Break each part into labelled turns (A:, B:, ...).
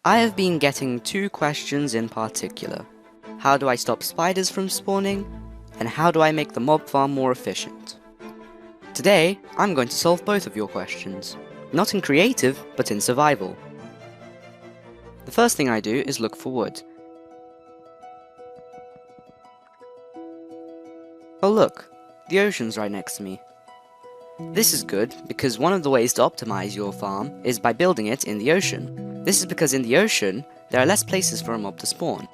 A: I have been getting two questions in particular. How do I stop spiders from spawning? And how do I make the mob farm more efficient? Today, I'm going to solve both of your questions. Not in creative, but in survival. The first thing I do is look for wood. Oh look, the ocean's right next to me. This is good because one of the ways to optimize your farm is by building it in the ocean. This is because in the ocean, there are less places for a mob to spawn.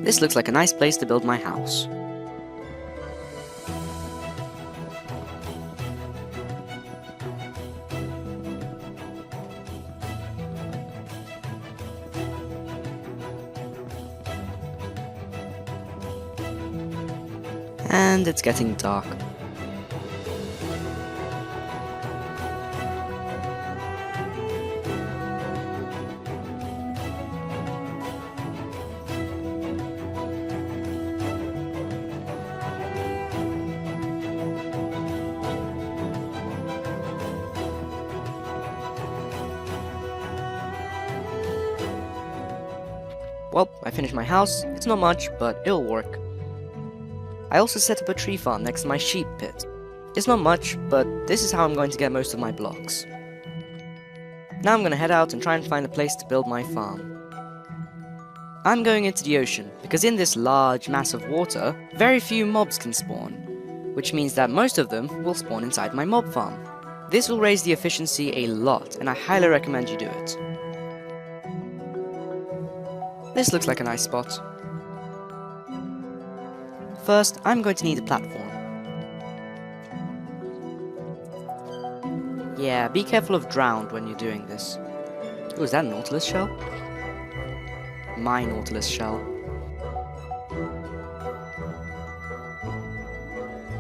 A: This looks like a nice place to build my house. And it's getting dark. Well, I finished my house. It's not much, but it'll work. I also set up a tree farm next to my sheep pit. It's not much, but this is how I'm going to get most of my blocks. Now I'm gonna head out and try and find a place to build my farm. I'm going into the ocean, because in this large mass of water, very few mobs can spawn, which means that most of them will spawn inside my mob farm. This will raise the efficiency a lot, and I highly recommend you do it. This looks like a nice spot. First, I'm going to need a platform. Yeah, be careful of drowned when you're doing this. Oh, is that a Nautilus shell? My Nautilus shell.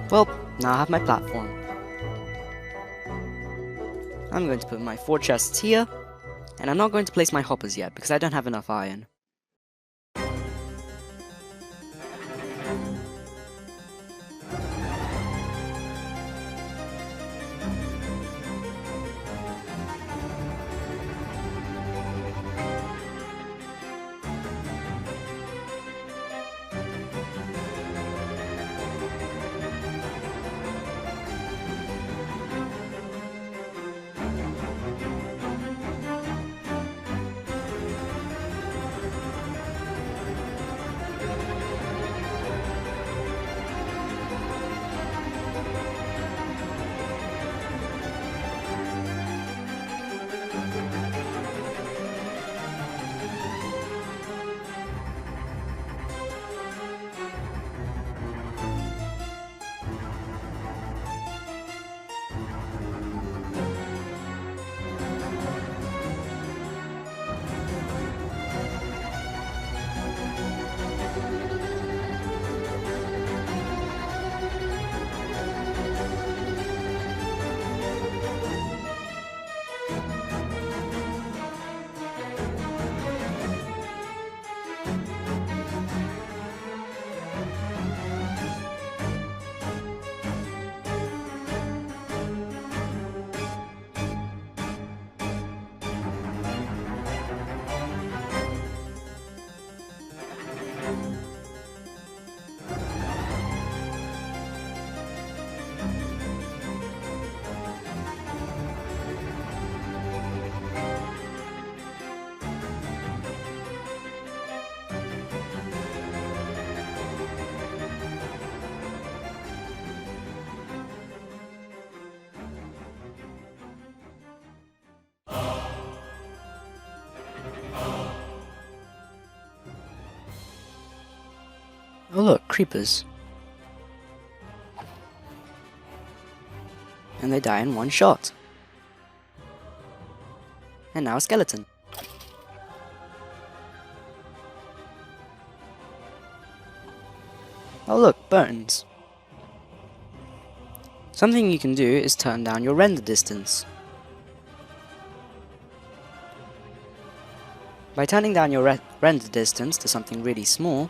A: Well, now I have my platform. I'm going to put my 4 chests here, and I'm not going to place my hoppers yet because I don't have enough iron. Oh look, creepers. And they die in one shot. And now a skeleton. Oh look, Burns. Something you can do is turn down your render distance. By turning down your render distance to something really small,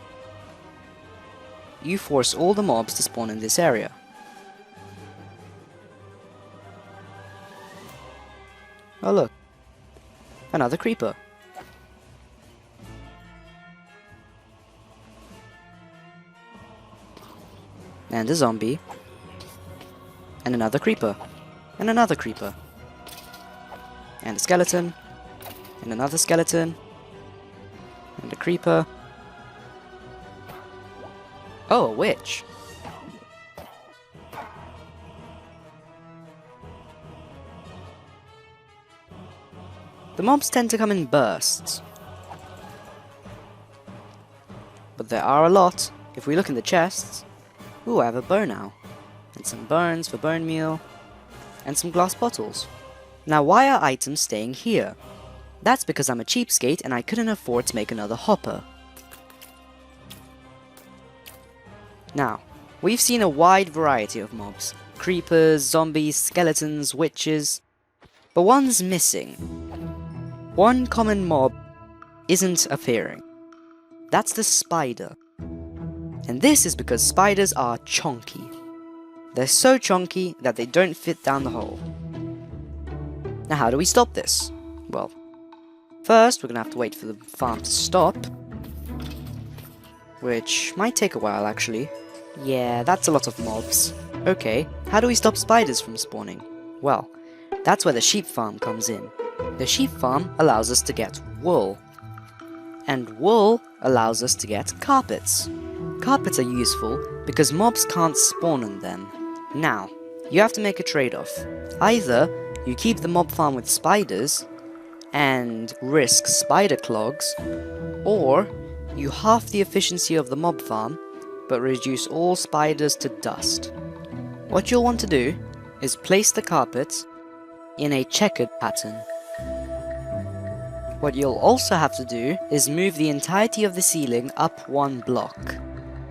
A: you force all the mobs to spawn in this area. Oh look, another creeper. And a zombie. And another creeper. And another creeper. And a skeleton. And another skeleton. And a creeper. Oh, a witch. The mobs tend to come in bursts. But there are a lot. If we look in the chests... Ooh, I have a bow now. And some bones for bone meal. And some glass bottles. Now why are items staying here? That's because I'm a cheapskate and I couldn't afford to make another hopper. Now, we've seen a wide variety of mobs. Creepers, zombies, skeletons, witches. But one's missing. One common mob isn't appearing. That's the spider. And this is because spiders are chonky. They're so chonky that they don't fit down the hole. Now how do we stop this? Well, first we're gonna have to wait for the farm to stop. Which might take a while actually. Yeah, that's a lot of mobs. Okay, how do we stop spiders from spawning? Well, that's where the sheep farm comes in. The sheep farm allows us to get wool. And wool allows us to get carpets. Carpets are useful because mobs can't spawn on them. Now, you have to make a trade-off. Either you keep the mob farm with spiders and risk spider clogs, or you halve the efficiency of the mob farm but reduce all spiders to dust. What you'll want to do is place the carpets in a checkered pattern. What you'll also have to do is move the entirety of the ceiling up one block.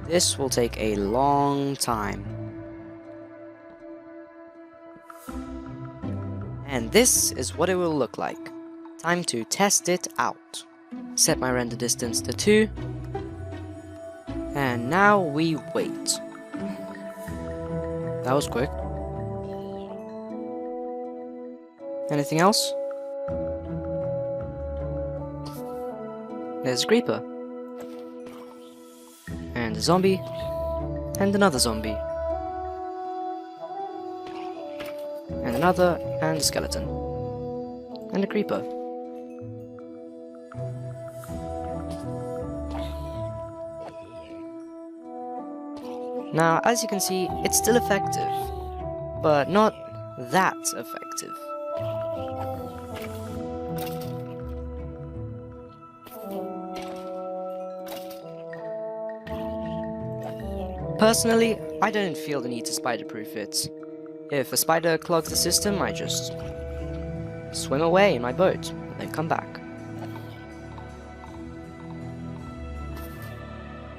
A: This will take a long time. And this is what it will look like. Time to test it out. Set my render distance to 2. And now we wait. That was quick. Anything else? There's a creeper. And a zombie. And another zombie. And another, and a skeleton. And a creeper. Now, as you can see, it's still effective, but not that effective. Personally, I don't feel the need to spider-proof it. If a spider clogs the system, I just swim away in my boat, and then come back.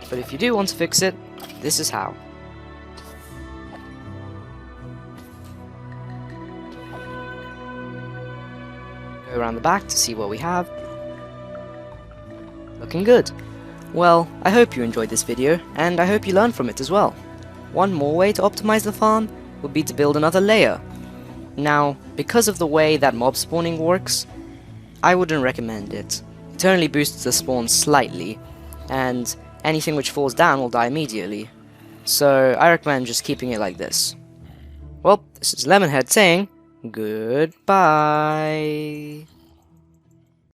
A: But if you do want to fix it, this is how. Go around the back to see what we have. Looking good. Well, I hope you enjoyed this video, and I hope you learned from it as well. One more way to optimize the farm would be to build another layer. Now, because of the way that mob spawning works, I wouldn't recommend it. It only boosts the spawn slightly, and anything which falls down will die immediately. So I recommend just keeping it like this. Well, this is Lemonhead saying goodbye.